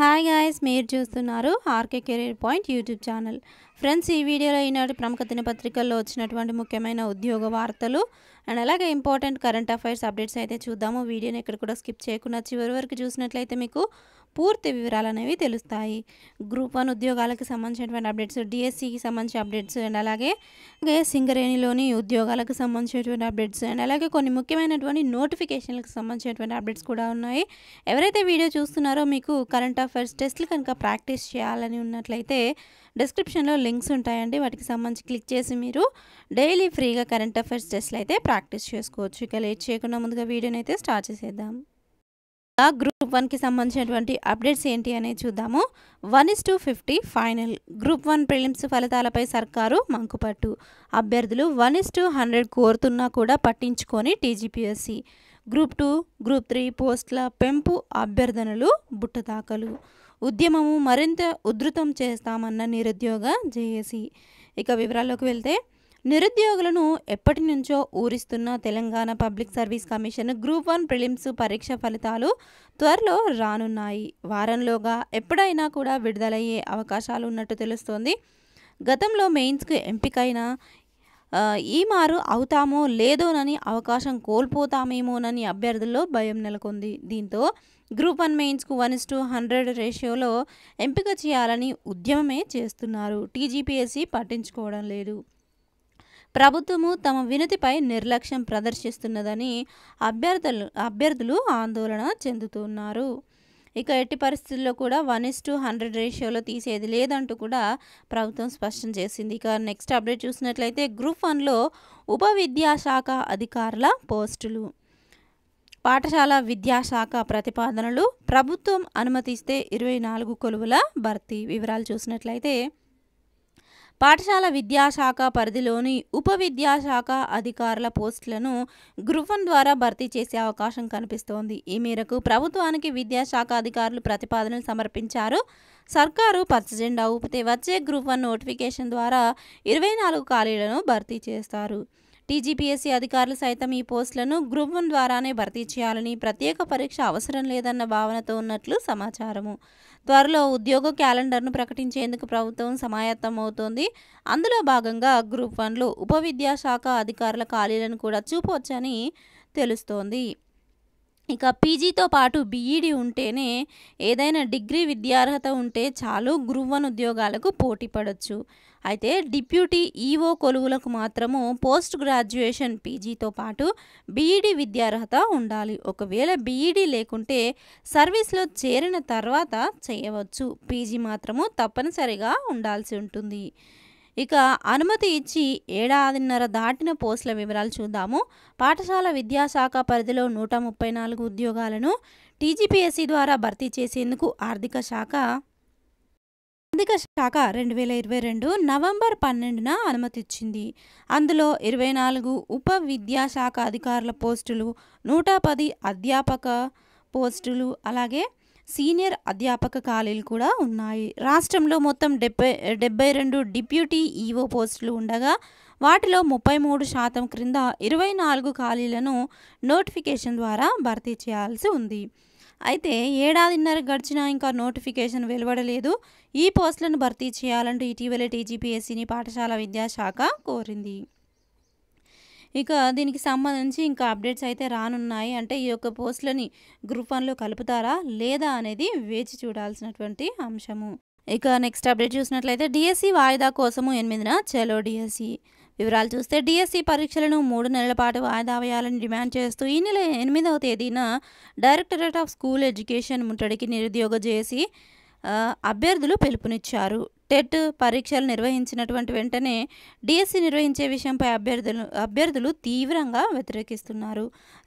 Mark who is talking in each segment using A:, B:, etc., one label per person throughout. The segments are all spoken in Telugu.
A: హాయ్ గాయ్స్, మీరు చూస్తున్నారు RK career point YouTube channel. Friends, ఈ వీడియోలో ఈనాటి ప్రముఖ దినపత్రికల్లో వచ్చినటువంటి ముఖ్యమైన ఉద్యోగ వార్తలు అండ్ అలాగే ఇంపార్టెంట్ కరెంట్ అఫైర్స్ అప్డేట్స్ అయితే చూద్దాము. వీడియోని ఎక్కడ కూడా స్కిప్ చేయకుండా చివరి వరకు చూసినట్లయితే మీకు పూర్తి వివరాలు అనేవి తెలుస్తాయి. గ్రూప్ 1 ఉద్యోగాలకు సంబంధించినటువంటి అప్డేట్స్, డిఎస్సికి సంబంధించిన అప్డేట్స్ అండ్ అలాగే సింగరేణిలోని ఉద్యోగాలకు సంబంధించినటువంటి అప్డేట్స్ అండ్ అలాగే కొన్ని ముఖ్యమైనటువంటి నోటిఫికేషన్లకు సంబంధించినటువంటి అప్డేట్స్ కూడా ఉన్నాయి. ఎవరైతే వీడియో చూస్తున్నారో మీకు కరెంట్ అఫైర్స్ టెస్ట్లు కనుక ప్రాక్టీస్ చేయాలని ఉన్నట్లయితే డిస్క్రిప్షన్లో లింక్స్ ఉంటాయండి. వాటికి సంబంధించి క్లిక్ చేసి మీరు డైలీ ఫ్రీగా కరెంట్ అఫైర్స్ టెస్ట్లు అయితే ప్రాక్టీస్ చేసుకోవచ్చు. ఇక లేట్ చేయకుండా ముందుగా వీడియోని అయితే స్టార్ట్ చేసేద్దాం. గ్రూప్ 1కి సంబంధించినటువంటి అప్డేట్స్ ఏంటి అనేది చూద్దాము. 1:50 ఫైనల్. గ్రూప్ 1 ప్రిలిమ్స్ ఫలితాలపై సర్కారు మంకుపట్టు. అభ్యర్థులు 1:100 కోరుతున్నా కూడా పట్టించుకొని టీజీపీఎస్సీ. గ్రూప్ 2, గ్రూప్ 3 పోస్టుల పెంపు అభ్యర్థనలు బుట్టదాఖలు. ఉద్యమము మరింత ఉధృతం చేస్తామన్న నిరుద్యోగ జేఏసీ. ఇక వివరాల్లోకి వెళ్తే, నిరుద్యోగులను ఎప్పటి నుంచో ఊరిస్తున్న Telangana public service commission group 1 prelims పరీక్ష ఫలితాలు త్వరలో రానున్నాయి. వారంలోగా ఎప్పుడైనా కూడా విడుదలయ్యే అవకాశాలు ఉన్నట్టు తెలుస్తోంది. గతంలో మెయిన్స్కు ఎంపికైన ఈ మారు అవుతామో లేదోనని, అవకాశం కోల్పోతామేమోనని అభ్యర్థుల్లో భయం నెలకొంది. దీంతో గ్రూప్ 1 మెయిన్స్కు 1:100 రేషియోలో ఎంపిక చేయాలని ఉద్యమమే చేస్తున్నారు. టీజీపీఎస్సీ పట్టించుకోవడం లేదు. ప్రభుత్వము తమ వినతిపై నిర్లక్ష్యం ప్రదర్శిస్తున్నదని అభ్యర్థులు ఆందోళన చెందుతున్నారు. ఇక ఎట్టి పరిస్థితుల్లో కూడా 1:100 రేషియోలో తీసేది లేదంటూ కూడా ప్రభుత్వం స్పష్టం చేసింది. ఇక నెక్స్ట్ అప్డేట్ చూసినట్లయితే, గ్రూప్ 1లో ఉప విద్యాశాఖ అధికారుల పోస్టులు. పాఠశాల విద్యాశాఖ ప్రతిపాదనలు. ప్రభుత్వం అనుమతిస్తే 24 కొలువుల భర్తీ. వివరాలు చూసినట్లయితే, పాఠశాల విద్యాశాఖ పరిధిలోని ఉప విద్యాశాఖ అధికారుల పోస్టులను గ్రూప్ 1 ద్వారా భర్తీ చేసే అవకాశం కనిపిస్తోంది. ఈ మేరకు ప్రభుత్వానికి విద్యాశాఖ అధికారులు ప్రతిపాదనలు సమర్పించారు. సర్కారు పచ్చజెండా ఊపితే వచ్చే గ్రూప్ 1 నోటిఫికేషన్ ద్వారా 24 ఖాళీలను భర్తీ చేస్తారు. టీజీపీఎస్సీ అధికారులు సైతం ఈ పోస్టులను గ్రూప్ 1 ద్వారానే భర్తీ చేయాలని, ప్రత్యేక పరీక్ష అవసరం లేదన్న భావనతో ఉన్నట్లు సమాచారము. త్వరలో ఉద్యోగ క్యాలెండర్ను ప్రకటించేందుకు ప్రభుత్వం సమాయత్తమవుతోంది. అందులో భాగంగా గ్రూప్ 1లో ఉప విద్యాశాఖ అధికారుల ఖాళీలను కూడా చూపవచ్చని తెలుస్తోంది. ఇక పీజీతో పాటు బీఈడీ ఉంటేనే, ఏదైనా డిగ్రీ విద్యార్హత ఉంటే చాలు గ్రూప్ 1 ఉద్యోగాలకు పోటీ పడవచ్చు. అయితే డిప్యూటీ ఈఓ కొలువులకు మాత్రము పోస్ట్ గ్రాడ్యుయేషన్ పీజీతో పాటు బీఈడీ విద్యార్హత ఉండాలి. ఒకవేళ బీఈడీ లేకుంటే సర్వీస్లో చేరిన తర్వాత చేయవచ్చు. పీజీ మాత్రము తప్పనిసరిగా ఉండాల్సి ఉంటుంది. ఇక అనుమతి ఇచ్చి ఏడాదిన్నర దాటిన పోస్టుల వివరాలు చూద్దాము. పాఠశాల విద్యాశాఖ పరిధిలో 134 ఉద్యోగాలను టీజీపీఎస్సీ ద్వారా భర్తీ చేసేందుకు ఆర్థిక శాఖ 2022 నవంబర్ 12న అనుమతి ఇచ్చింది. అందులో 24 ఉప విద్యాశాఖ అధికారుల పోస్టులు, 110 అధ్యాపక పోస్టులు, అలాగే సీనియర్ అధ్యాపక ఖాళీలు కూడా ఉన్నాయి. రాష్ట్రంలో మొత్తం 72 డిప్యూటీ ఈఓ పోస్టులు ఉండగా వాటిలో 33% క్రింద 24 ఖాళీలను నోటిఫికేషన్ ద్వారా భర్తీ చేయాల్సి ఉంది. అయితే ఏడాదిన్నర గడిచినా ఇంకా నోటిఫికేషన్ వెలువడలేదు. ఈ పోస్టులను భర్తీ చేయాలంటూ ఇటీవలే టీజీపీఎస్సీని పాఠశాల విద్యాశాఖ కోరింది. ఇక దీనికి సంబంధించి ఇంకా అప్డేట్స్ అయితే రానున్నాయి. అంటే ఈ యొక్క పోస్టులని గ్రూప్ 1లో కలుపుతారా లేదా అనేది వేచి చూడాల్సినటువంటి అంశము. ఇక నెక్స్ట్ అప్డేట్ చూసినట్లయితే, డిఎస్సి వాయిదా కోసము 8న చలో డిఎస్సి. వివరాలు చూస్తే, డిఎస్సి పరీక్షలను 3 నెలల పాటు వాయిదా వేయాలని డిమాండ్ చేస్తూ ఈ నెల 8వ తేదీన డైరెక్టరేట్ ఆఫ్ స్కూల్ ఎడ్యుకేషన్ ముట్టడికి నిరుద్యోగ జేఏసీ అభ్యర్థులు పిలుపునిచ్చారు. టెట్ పరీక్షలు నిర్వహించినటువంటి వెంటనే డిఎస్సి నిర్వహించే విషయంపై అభ్యర్థులు తీవ్రంగా వ్యతిరేకిస్తున్నారు.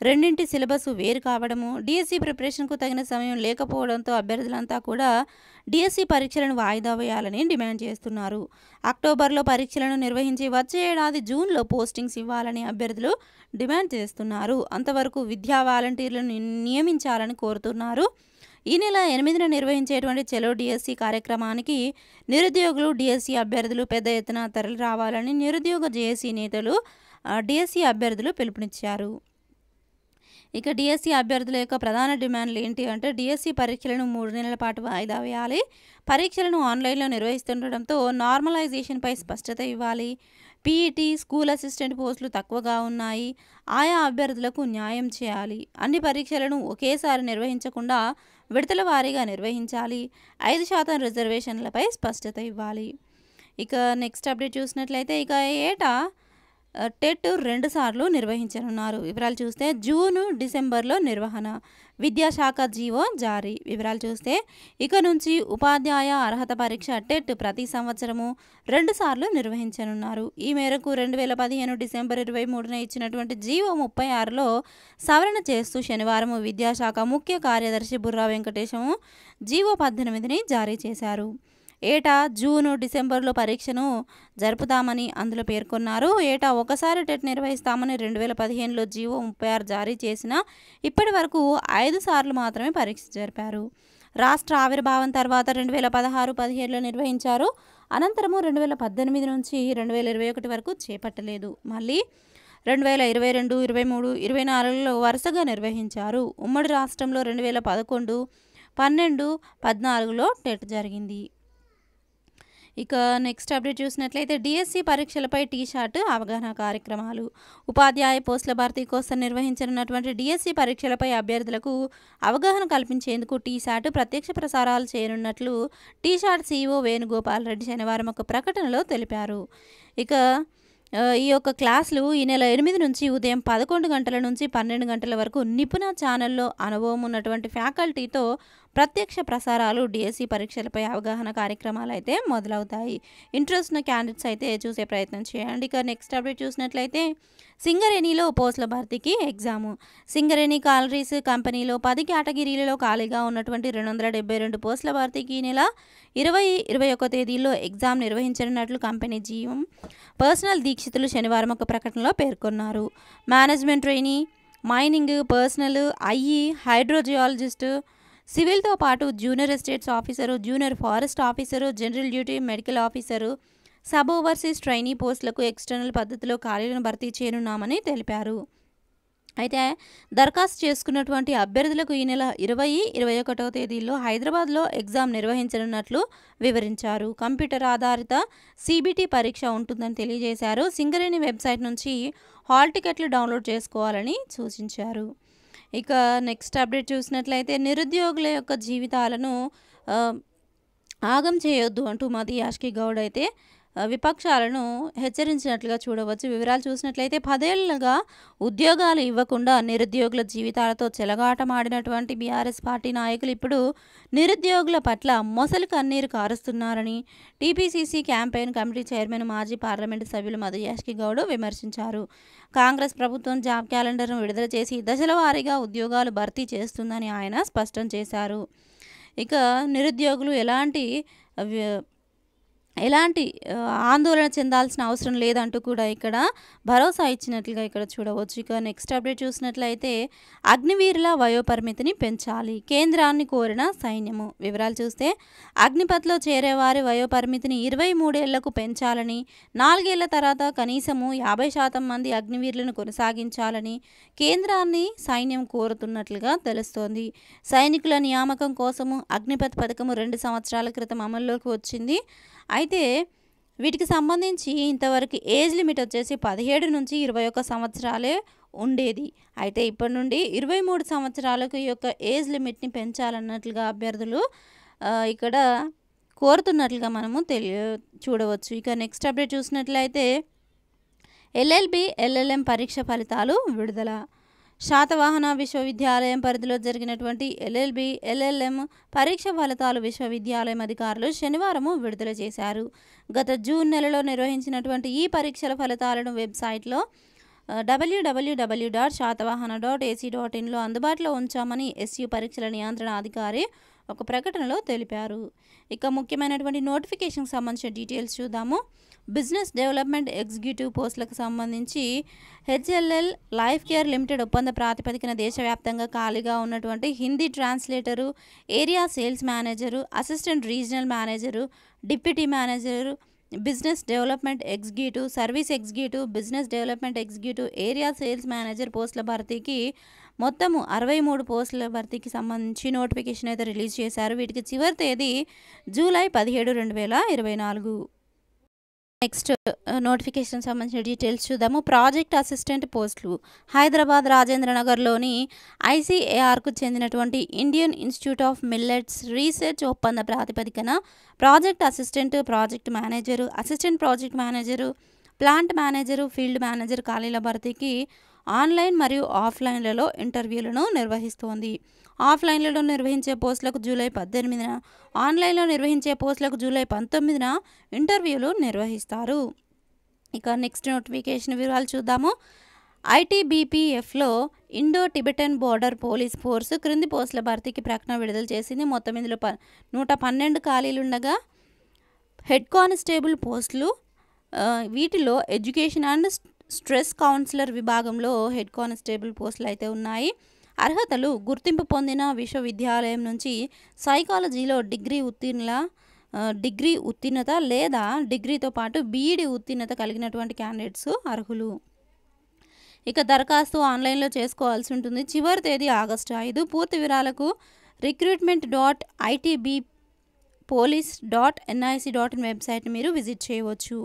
A: రెండింటి సిలబస్ వేరు కావడము, డిఎస్సి ప్రిపరేషన్కు తగిన సమయం లేకపోవడంతో అభ్యర్థులంతా కూడా డిఎస్సి పరీక్షలను వాయిదా వేయాలని డిమాండ్ చేస్తున్నారు. అక్టోబర్లో పరీక్షలను నిర్వహించి వచ్చే ఏడాది జూన్లో పోస్టింగ్స్ ఇవ్వాలని అభ్యర్థులు డిమాండ్ చేస్తున్నారు. అంతవరకు విద్యా వాలంటీర్లను నియమించాలని కోరుతున్నారు. ఈ నెల 8న నిర్వహించేటువంటి చలో డిఎస్సి కార్యక్రమానికి నిరుద్యోగులు, డిఎస్సి అభ్యర్థులు పెద్ద ఎత్తున తరలి రావాలని నిరుద్యోగ జేఏసీ నేతలు డిఎస్సి అభ్యర్థులు పిలుపునిచ్చారు. ఇక డిఎస్సి అభ్యర్థుల యొక్క ప్రధాన డిమాండ్లు ఏంటి అంటే డిఎస్సి పరీక్షలను 3 నెలల పాటు వాయిదా వేయాలి, పరీక్షలను ఆన్లైన్లో నిర్వహిస్తుండటంతో నార్మలైజేషన్పై స్పష్టత ఇవ్వాలి, పీఈటీ స్కూల్ అసిస్టెంట్ పోస్టులు తక్కువగా ఉన్నాయి, ఆయా అభ్యర్థులకు న్యాయం చేయాలి, అన్ని పరీక్షలను ఒకేసారి నిర్వహించకుండా విడతల వారీగా నిర్వహించాలి, 5% రిజర్వేషన్లపై స్పష్టత ఇవ్వాలి. ఇక నెక్స్ట్ అప్డేట్ చూసినట్లయితే ఇక ఏటా టెట్ 2 సార్లు నిర్వహించనున్నారు. వివరాలు చూస్తే జూన్, డిసెంబర్లో నిర్వహణ, విద్యాశాఖ జీవో జారీ. వివరాలు చూస్తే ఇక నుంచి ఉపాధ్యాయ అర్హత పరీక్ష టెట్ ప్రతి సంవత్సరము 2 సార్లు నిర్వహించనున్నారు. ఈ మేరకు 2015 డిసెంబర్ 23న ఇచ్చినటువంటి జీవో 36లో సవరణ చేస్తూ శనివారం విద్యాశాఖ ముఖ్య కార్యదర్శి బుర్రా వెంకటేశము జీవో 18ని జారీ చేశారు. ఏటా జూన్, డిసెంబర్లో పరీక్షను జరుపుతామని అందులో పేర్కొన్నారు. ఏటా ఒకసారి టెట్ నిర్వహిస్తామని 2015లో జీవో 36 జారీ చేసినా ఇప్పటి వరకు 5 సార్లు మాత్రమే పరీక్ష జరిపారు. రాష్ట్ర ఆవిర్భావం తర్వాత 2016-17లో నిర్వహించారు. అనంతరము 2018 నుంచి 2021 వరకు చేపట్టలేదు. మళ్ళీ 2022, 23, 24లో వరుసగా నిర్వహించారు. ఉమ్మడి రాష్ట్రంలో 2011, 12, 14లో టెట్ జరిగింది. ఇక నెక్స్ట్ అప్డేట్ చూసినట్లయితే డిఎస్సి పరీక్షలపై టీషార్ట్ అవగాహన కార్యక్రమాలు. ఉపాధ్యాయ పోస్టుల భర్తీ కోసం నిర్వహించనున్నటువంటి డిఎస్సి పరీక్షలపై అభ్యర్థులకు అవగాహన కల్పించేందుకు టీశాట్ ప్రత్యక్ష ప్రసారాలు చేయనున్నట్లు టీశాట్ సీఈఓ వేణుగోపాల్ రెడ్డి శనివారం ఒక ప్రకటనలో తెలిపారు. ఇక ఈ యొక్క క్లాసులు ఈ నెల 8 నుంచి ఉదయం 11 గంటల నుంచి 12 గంటల వరకు నిపుణ ఛానల్లో అనుభవం ఉన్నటువంటి ఫ్యాకల్టీతో ప్రత్యక్ష ప్రసారాలు డిఎస్సి పరీక్షలపై అవగాహన కార్యక్రమాలు అయితే మొదలవుతాయి. ఇంట్రెస్ట్ ఉన్న క్యాండిడేట్స్ అయితే చూసే ప్రయత్నం చేయండి. ఇక నెక్స్ట్ అప్డేట్ చూసినట్లయితే సింగరేణిలో పోస్టుల భర్తీకి ఎగ్జాము. సింగరేణి కాలరీస్ కంపెనీలో 10 కేటగిరీలలో ఖాళీగా ఉన్నటువంటి 272 పోస్టుల భర్తీకి ఈ నెల 20-21 తేదీల్లో ఎగ్జామ్ నిర్వహించనున్నట్లు కంపెనీ జీఎం పర్సనల్ దీక్షితులు శనివారం ఒక ప్రకటనలో పేర్కొన్నారు. Management trainee, mining personnel, IE, hydrogeologist, సివిల్తో పాటు junior estates officer, junior forest officer, general duty medical officer, sub overseas trainee పోస్టులకు ఎక్స్టర్నల్ పద్ధతిలో ఖాళీలను భర్తీ చేయనున్నామని తెలిపారు. అయితే దరఖాస్తు చేసుకున్నటువంటి అభ్యర్థులకు ఈ నెల 20-21 తేదీల్లో హైదరాబాద్లో ఎగ్జామ్ నిర్వహించనున్నట్లు వివరించారు. కంప్యూటర్ ఆధారిత సిబిటి పరీక్ష ఉంటుందని తెలియజేశారు. సింగరేణి వెబ్సైట్ నుంచి హాల్ టికెట్లు డౌన్లోడ్ చేసుకోవాలని సూచించారు. ఇక నెక్స్ట్ అప్డేట్ చూసినట్లయితే నిరుద్యోగుల యొక్క జీవితాలను ఆగం చేయొద్దు అంటూ మది యాష్కి గౌడ్ అయితే విపక్షాలను హెచ్చరించినట్లుగా చూడవచ్చు. వివరాలు చూసినట్లయితే 10 ఏళ్లుగా ఉద్యోగాలు ఇవ్వకుండా నిరుద్యోగుల జీవితాలతో చెలగాటమాడినటువంటి బీఆర్ఎస్ పార్టీ నాయకులు ఇప్పుడు నిరుద్యోగుల పట్ల మొసలి కన్నీరు కారుస్తున్నారని టీపీసీసీ క్యాంపెయిన్ కమిటీ చైర్మన్ మాజీ పార్లమెంటు సభ్యులు మధు యాష్కి గౌడ్ విమర్శించారు. కాంగ్రెస్ ప్రభుత్వం జాబ్ క్యాలెండర్ను విడుదల చేసి దశల వారీగా ఉద్యోగాలు భర్తీ చేస్తుందని ఆయన స్పష్టం చేశారు. ఇక నిరుద్యోగులు ఎలాంటి ఆందోళన చెందాల్సిన అవసరం లేదంటూ కూడా ఇక్కడ భరోసా ఇచ్చినట్లుగా ఇక్కడ చూడవచ్చు. ఇక నెక్స్ట్ అప్డేట్ చూసినట్లయితే అగ్నివీరుల వయోపరిమితిని పెంచాలి, కేంద్రాన్ని కోరిన సైన్యము. వివరాలు చూస్తే అగ్నిపథ్లో చేరేవారి వయోపరిమితిని 23 ఏళ్లకు పెంచాలని, 4 ఏళ్ల తర్వాత కనీసము 50% మంది అగ్నివీరులను కొనసాగించాలని కేంద్రాన్ని సైన్యం కోరుతున్నట్లుగా తెలుస్తోంది. సైనికుల నియామకం కోసము అగ్నిపథ్ పథకము 2 సంవత్సరాల క్రితం అమల్లోకి వచ్చింది. అయితే వీటికి సంబంధించి ఇంతవరకు ఏజ్ లిమిట్ వచ్చేసి 17 నుంచి 21 సంవత్సరాలే ఉండేది. అయితే ఇప్పటి నుండి 23 సంవత్సరాలకు ఈ యొక్క ఏజ్ లిమిట్ని పెంచాలన్నట్లుగా అభ్యర్థులు ఇక్కడ కోరుతున్నట్లుగా మనము చూడవచ్చు. ఇక నెక్స్ట్ అప్డేట్ చూసినట్లయితే ఎల్ఎల్బి, ఎల్ఎల్ఎం పరీక్ష ఫలితాలు విడుదల. శాతవాహన విశ్వవిద్యాలయం పరిధిలో జరిగినటువంటి ఎల్ఎల్బి, ఎల్ఎల్ఎం పరీక్ష ఫలితాలు విశ్వవిద్యాలయం అధికారులు శనివారం విడుదల చేశారు. గత జూన్ నెలలో నిర్వహించినటువంటి ఈ పరీక్షల ఫలితాలను వెబ్సైట్లో www.shatavahana.ac.inలో అందుబాటులో ఉంచామని ఎస్యు పరీక్షల నియంత్రణ అధికారి ఒక ప్రకటనలో తెలిపారు. ఇక ముఖ్యమైనటువంటి నోటిఫికేషన్కి సంబంధించిన డీటెయిల్స్ చూద్దాము. బిజినెస్ డెవలప్మెంట్ ఎగ్జిక్యూటివ్ పోస్టులకు సంబంధించి హెచ్ఎల్ఎల్ లైఫ్ కేర్ లిమిటెడ్ ఒప్పంద ప్రాతిపదికన దేశవ్యాప్తంగా ఖాళీగా ఉన్నటువంటి Hindi translator, area sales manager, assistant regional manager, deputy manager, business development executive, service executive, business development executive, area sales manager పోస్టుల భర్తీకి మొత్తము 63 పోస్టుల భర్తీకి సంబంధించి నోటిఫికేషన్ అయితే రిలీజ్ చేశారు. వీటికి చివరి తేదీ జూలై 17, 2024. నెక్స్ట్ నోటిఫికేషన్ సంబంధించిన డీటెయిల్స్ చూద్దాము. ప్రాజెక్ట్ అసిస్టెంట్ పోస్టులు హైదరాబాద్ రాజేంద్రనగర్లోని ఐసీఏఆర్కు చెందినటువంటి Indian institute of millets research ఒప్పంద ప్రాతిపదికన project assistant, project manager, assistant project manager, plant manager, field manager ఖాళీల భర్తీకి ఆన్లైన్ మరియు ఆఫ్లైన్లలో ఇంటర్వ్యూలను నిర్వహిస్తోంది. ఆఫ్లైన్లలో నిర్వహించే పోస్టులకు జూలై 18, ఆన్లైన్లో నిర్వహించే పోస్టులకు జూలై 19 ఇంటర్వ్యూలు నిర్వహిస్తారు. ఇక నెక్స్ట్ నోటిఫికేషన్ వివరాలు చూద్దాము. ఐటీబీపీఎఫ్లో Indo Tibetan border police force క్రింది పోస్టుల భర్తీకి ప్రకటన విడుదల చేసింది. మొత్తం ఇందులో 112 ఖాళీలుండగా హెడ్ కానిస్టేబుల్ పోస్టులు, వీటిలో ఎడ్యుకేషన్ అండ్ స్ట్రెస్ కౌన్సిలర్ విభాగంలో హెడ్ కానిస్టేబుల్ పోస్టులు అయితే ఉన్నాయి. అర్హతలు గుర్తింపు పొందిన విశ్వవిద్యాలయం నుంచి సైకాలజీలో డిగ్రీ ఉత్తీర్ణత లేదా డిగ్రీతో పాటు బీఈడి ఉత్తీర్ణత కలిగినటువంటి క్యాండిడేట్స్ అర్హులు. ఇక దరఖాస్తు ఆన్లైన్లో చేసుకోవాల్సి ఉంటుంది. చివరి తేదీ ఆగస్టు 5. పూర్తి వివరాలకు recruitment.itbpolice.nic.in వెబ్సైట్ని మీరు విజిట్ చేయవచ్చు.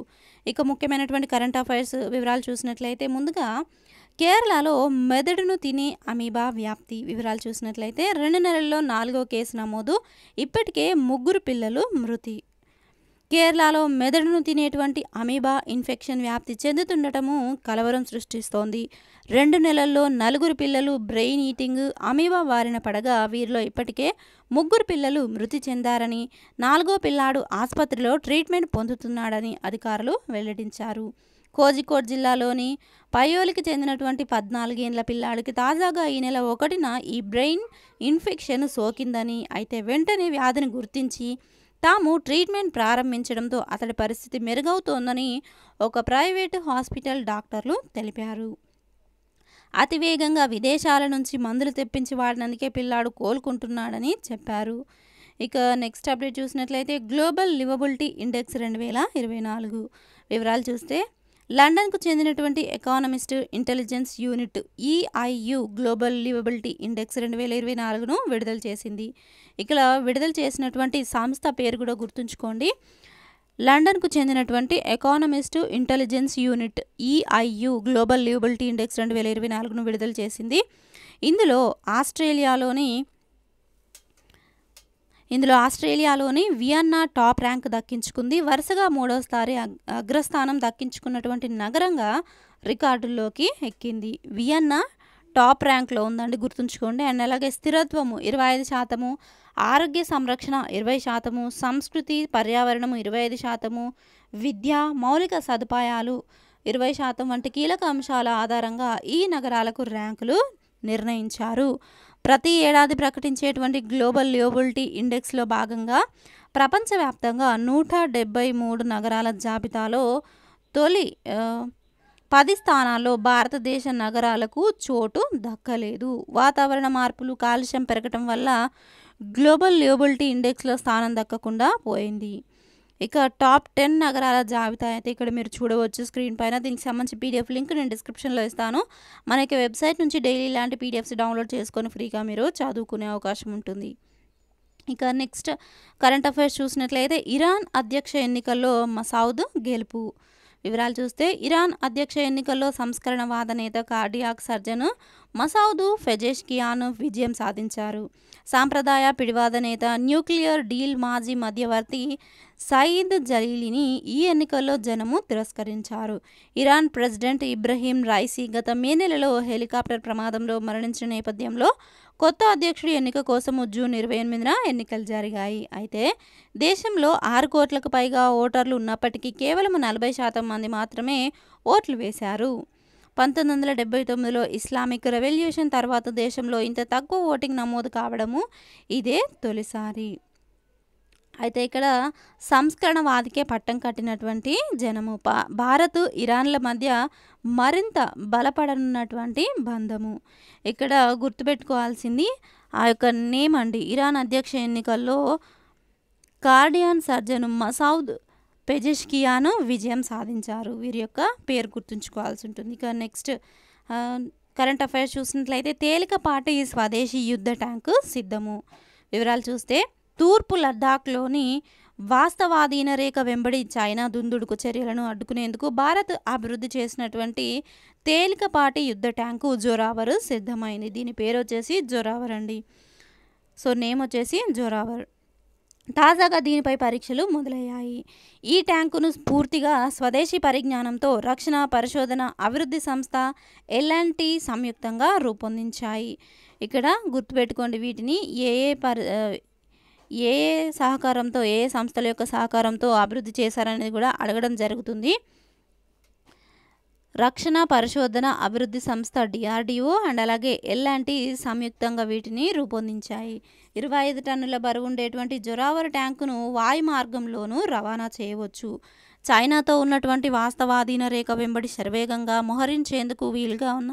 A: ఇక ముఖ్యమైనటువంటి కరెంట్ అఫైర్స్ వివరాలు చూసినట్లయితే ముందుగా కేరళలో మెదడును తినే అమీబా వ్యాప్తి వివరాలు చూసినట్లయితే 2 నెలల్లో 4వ కేసు నమోదు, ఇప్పటికే 3 పిల్లలు మృతి. కేరళలో మెదడును తినేటువంటి అమీబా ఇన్ఫెక్షన్ వ్యాప్తి చెందుతుండటము కలవరం సృష్టిస్తోంది. 2 నెలల్లో 4 పిల్లలు బ్రెయిన్ ఈటింగ్ అమీబా బారిన పడగా వీరిలో ఇప్పటికే 3 పిల్లలు మృతి చెందారని, 4వ పిల్లాడు ఆసుపత్రిలో ట్రీట్మెంట్ పొందుతున్నాడని అధికారులు వెల్లడించారు. కోజికోడ్ జిల్లాలోని పయ్యోలికి చెందినటువంటి 14 ఏళ్ల పిల్లాడికి తాజాగా ఈ నెల 1న ఈ బ్రెయిన్ ఇన్ఫెక్షన్ సోకిందని, అయితే వెంటనే వ్యాధిని గుర్తించి తాము ట్రీట్మెంట్ ప్రారంభించడంతో అతడి పరిస్థితి మెరుగవుతోందని ఒక ప్రైవేటు హాస్పిటల్ డాక్టర్లు తెలిపారు. అతివేగంగా విదేశాల నుంచి మందులు తెప్పించి వాడినందుకే పిల్లాడు కోలుకుంటున్నాడని చెప్పారు. ఇక నెక్స్ట్ అప్డేట్ చూసినట్లయితే గ్లోబల్ లివబిలిటీ ఇండెక్స్ 2024 వివరాలు చూస్తే లండన్కు చెందినటువంటి Economist Intelligence Unit EIU global liveability index 2024ను విడుదల చేసింది. ఇక్కడ విడుదల చేసినటువంటి సంస్థ పేరు కూడా గుర్తుంచుకోండి. లండన్కు చెందినటువంటి Economist Intelligence Unit EIU global liveability index 2024ను విడుదల చేసింది. ఇందులో ఆస్ట్రేలియాలోని వియన్నా టాప్ ర్యాంక్ దక్కించుకుంది. వరుసగా 3వసారి అగ్రస్థానం దక్కించుకున్నటువంటి నగరంగా రికార్డుల్లోకి ఎక్కింది. వియన్నా టాప్ ర్యాంక్లో ఉందండి, గుర్తుంచుకోండి. అండ్ అలాగే స్థిరత్వము 25%, ఆరోగ్య సంరక్షణ 20%, సంస్కృతి పర్యావరణం 25%, విద్య మౌలిక సదుపాయాలు 20% వంటి కీలక అంశాల ఆధారంగా ఈ నగరాలకు ర్యాంకులు నిర్ణయించారు. ప్రతి ఏడాది ప్రకటించేటువంటి గ్లోబల్ లివబిలిటీ ఇండెక్స్లో భాగంగా ప్రపంచవ్యాప్తంగా 173 నగరాల జాబితాలో తొలి 10 స్థానాల్లో భారతదేశ నగరాలకు చోటు దక్కలేదు. వాతావరణ మార్పులు, కాలుష్యం పెరగటం వల్ల గ్లోబల్ లివబిలిటీ ఇండెక్స్లో స్థానం దక్కకుండా పోయింది. ఇక టాప్ 10 నగరాల జాబితా అయితే ఇక్కడ మీరు చూడవచ్చు స్క్రీన్ పైన. దీనికి సంబంధించి పీడిఎఫ్ లింక్ నేను డిస్క్రిప్షన్లో ఇస్తాను. మనకి వెబ్సైట్ నుంచి డైలీ ఇలాంటి పీడిఎఫ్స్ డౌన్లోడ్ చేసుకొని ఫ్రీగా మీరు చదువుకునే అవకాశం ఉంటుంది. ఇక నెక్స్ట్ కరెంట్ అఫైర్స్ చూసినట్లయితే ఇరాన్ అధ్యక్ష ఎన్నికల్లో మసౌద్ గెలుపు వివరాలు చూస్తే ఇరాన్ అధ్యక్ష ఎన్నికల్లో సంస్కరణవాద నేత కార్డియాక్ సర్జన్ మసౌద్ పెజెష్కియాన్ విజయం సాధించారు. సాంప్రదాయ పిడివాద నేత న్యూక్లియర్ డీల్ మాజీ మధ్యవర్తి సయీద్ జలీలీని ఈ ఎన్నికల్లో జనము తిరస్కరించారు. ఇరాన్ ప్రెసిడెంట్ ఇబ్రహీం రైసీ గత మే నెలలో హెలికాప్టర్ ప్రమాదంలో మరణించిన నేపథ్యంలో కొత్త అధ్యక్షుడి ఎన్నిక కోసము జూన్ 28న ఎన్నికలు జరిగాయి. అయితే దేశంలో 6 కోట్లకు పైగా ఓటర్లు ఉన్నప్పటికీ కేవలం 40% మంది మాత్రమే ఓట్లు వేశారు. 1979లో ఇస్లామిక్ రెవల్యూషన్ తర్వాత దేశంలో ఇంత తక్కువ ఓటింగ్ నమోదు కావడము ఇదే తొలిసారి. అయితే ఇక్కడ సంస్కరణవాదికే పట్టం కట్టినటువంటి జనము. భారత్ ఇరాన్ల మధ్య మరింత బలపడనున్నటువంటి బంధము. ఇక్కడ గుర్తుపెట్టుకోవాల్సింది ఆ యొక్క నేమ్ అండి. ఇరాన్ అధ్యక్ష ఎన్నికల్లో కార్డియాన్ సర్జన్ మసౌద్ పెజెష్కియాన్ విజయం సాధించారు. వీరి యొక్క పేరు గుర్తుంచుకోవాల్సి ఉంటుంది. ఇక నెక్స్ట్ కరెంట్ అఫైర్స్ చూసినట్లయితే తేలికపాటి స్వదేశీ యుద్ధ ట్యాంకు సిద్ధము. వివరాలు చూస్తే తూర్పు లద్దాఖ్లోని వాస్తవాధీన రేఖ వెంబడి చైనా దుందుడుకు చర్యలను అడ్డుకునేందుకు భారత్ అభివృద్ధి చేసినటువంటి తేలికపాటి యుద్ధ ట్యాంకు జోరావర్ సిద్ధమైంది. దీని పేరు వచ్చేసి జోరావర్ అండి. సో నేమ్ వచ్చేసి జోరావర్. తాజాగా దీనిపై పరీక్షలు మొదలయ్యాయి. ఈ ట్యాంకును పూర్తిగా స్వదేశీ పరిజ్ఞానంతో రక్షణ పరిశోధన అభివృద్ధి సంస్థ L&T సంయుక్తంగా రూపొందించాయి. ఇక్కడ గుర్తుపెట్టుకోండి, వీటిని ఏ సహకారంతో, ఏ సంస్థల యొక్క సహకారంతో అభివృద్ధి చేశారనేది కూడా అడగడం జరుగుతుంది. రక్షణ పరిశోధన అభివృద్ధి సంస్థ DRDO అండ్ అలాగే L&T సంయుక్తంగా వీటిని రూపొందించాయి. 25 టన్నుల బరువు ఉండేటువంటి జోరావర్ ట్యాంకును వాయు మార్గంలోనూ రవాణా చేయవచ్చు. చైనాతో ఉన్నటువంటి వాస్తవాధీన రేఖ వెంబడి శరవేగంగా మోహరించేందుకు వీలుగా ఉన్న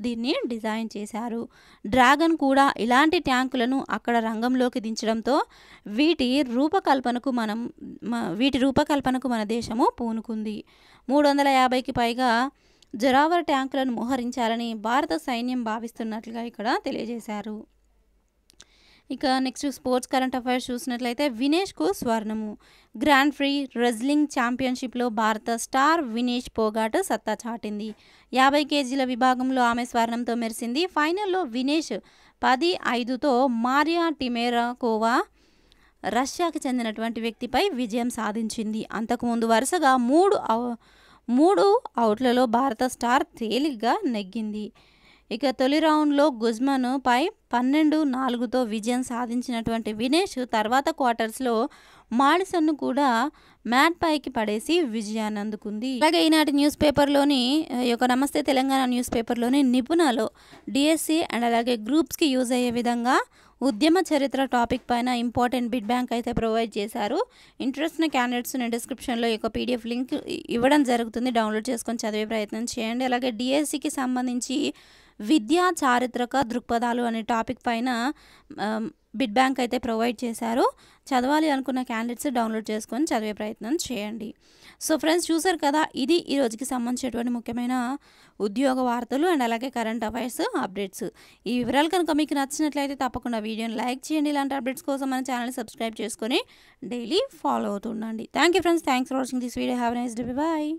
A: దీన్ని డిజైన్ చేశారు. డ్రాగన్ కూడా ఇలాంటి ట్యాంకులను అక్కడ రంగంలోకి దించడంతో వీటి రూపకల్పనకు మన దేశము పూనుకుంది. 350కి పైగా జోరావర్ ట్యాంకులను మోహరించాలని భారత సైన్యం భావిస్తున్నట్లుగా ఇక్కడ తెలియజేశారు. ఇక నెక్స్ట్ స్పోర్ట్స్ కరెంట్ అఫైర్స్ చూసినట్లయితే వినేష్కు స్వర్ణము. గ్రాండ్ ప్రీ రెజ్లింగ్ ఛాంపియన్షిప్లో భారత స్టార్ వినేష్ పోగాట్ సత్తా చాటింది. 50 కేజీల విభాగంలో ఆమె స్వర్ణంతో మెరిసింది. ఫైనల్లో వినేష్ 10-5తో మారియా టిమేరాకోవా రష్యాకి చెందినటువంటి వ్యక్తిపై విజయం సాధించింది. అంతకుముందు వరుసగా మూడు అవుట్లలో భారత స్టార్ తేలిగ్గా నెగ్గింది. ఇక తొలి రౌండ్లో గుజ్మన్ పై 12-4తో విజయం సాధించినటువంటి వినేష్ తర్వాత క్వార్టర్స్లో మాడిసన్ను కూడా మ్యాట్ పైకి పడేసి విజయాన్ని అందుకుంది. అలాగే ఈనాటి న్యూస్ పేపర్లోని నమస్తే తెలంగాణ న్యూస్ పేపర్లోని నిపుణలో డిఎస్సి అండ్ అలాగే గ్రూప్స్కి యూజ్ అయ్యే విధంగా ఉద్యమ చరిత్ర టాపిక్ పైన ఇంపార్టెంట్ బిట్ బ్యాంక్ అయితే ప్రొవైడ్ చేశారు. ఇంట్రెస్ట్ ఉన్న క్యాండిడేట్స్ నేను డిస్క్రిప్షన్లో ఒక పీడిఎఫ్ లింక్ ఇవ్వడం జరుగుతుంది. డౌన్లోడ్ చేసుకొని చదివే ప్రయత్నం చేయండి. అలాగే డిఎస్సికి సంబంధించి విద్యా చారిత్రక దృక్పథాలు అనే టాపిక్ పైన బిట్ బ్యాంక్ అయితే ప్రొవైడ్ చేశారు. చదవాలి అనుకున్న క్యాండిడేట్స్ డౌన్లోడ్ చేసుకొని చదివే ప్రయత్నం చేయండి. సో ఫ్రెండ్స్, చూసారు కదా, ఇది ఈ రోజుకి సంబంధించినటువంటి ముఖ్యమైన ఉద్యోగ వార్తలు అండ్ అలాగే కరెంట్ అఫైర్స్ అప్డేట్స్. ఈ వివరాలు కనుక మీకు నచ్చినట్లయితే తప్పకుండా వీడియోని లైక్ చేయండి. ఇలాంటి అప్డేట్స్ కోసం మన ఛానల్ని సబ్స్క్రైబ్ చేసుకొని డైలీ ఫాలో అవుతుండండి. Thank you friends, thanks for watching this video. Have a nice day. Bye.